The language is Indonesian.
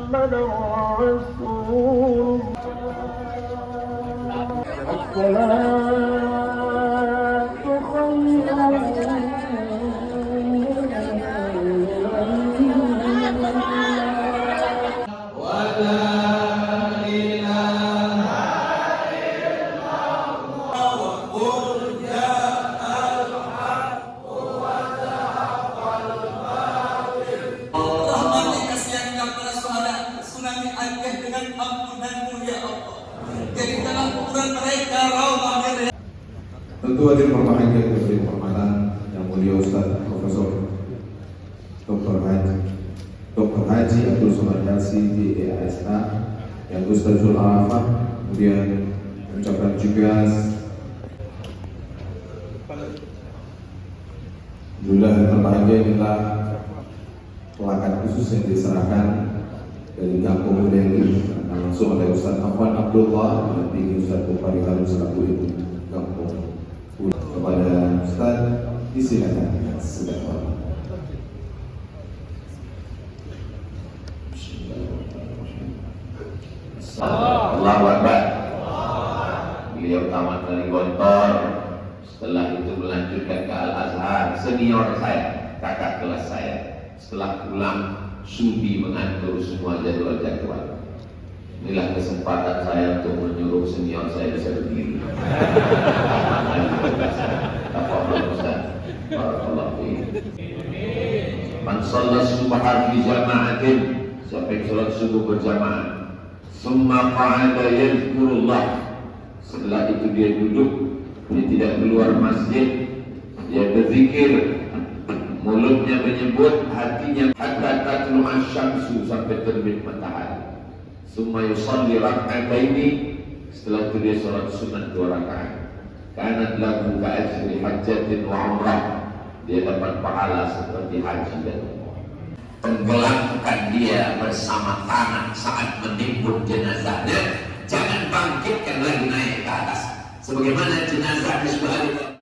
محمد رسول الصلاة Tentu hadir berbahagia diberi kehormatan yang mulia Ustaz Profesor Dr. Haji Abdul Somad Helsi DASH, yang Ustazul Arafah, kemudian ucapan juga Alhamdulillah yang berbahagia inilah plakat khusus yang diserahkan dari Kampung Udeli langsung oleh Ustaz Afwan Abdullah dan Ustaz Bukhari Halim selaku ibu kampung. Kepada Ustaz disilakan dengan segala. Allahu Akbar. Beliau tamat dari Gontor, setelah itu melanjutkan ke Al-Azhar, senior saya, kakak kelas saya. Setelah pulang, sudi mengatur semua jadwal-jadwal. Inilah kesempatan saya untuk menyuruh senior saya bisa berdiri. Man shalla subha fi jama'atin, siapa yang sholat subuh berjamaah, summa qa'ada yadhkurullah, setelah itu dia duduk, dia tidak keluar masjid, dia berzikir, mulutnya menyebut, hatinya hatta tatlu'a syamsu, sampai terbit matahari. Summa yusalli rak'ataini, setelah itu dia sholat sunat 2 rakaat. Kanat lahu ka'ajri hajjatin wa umrah, dia dapat pahala seperti haji dan umrah. Tenggelamkan dia bersama tanah saat menimbun jenazahnya, jangan bangkitkan lagi naik ke atas. Sebagaimana jenazah di sebelah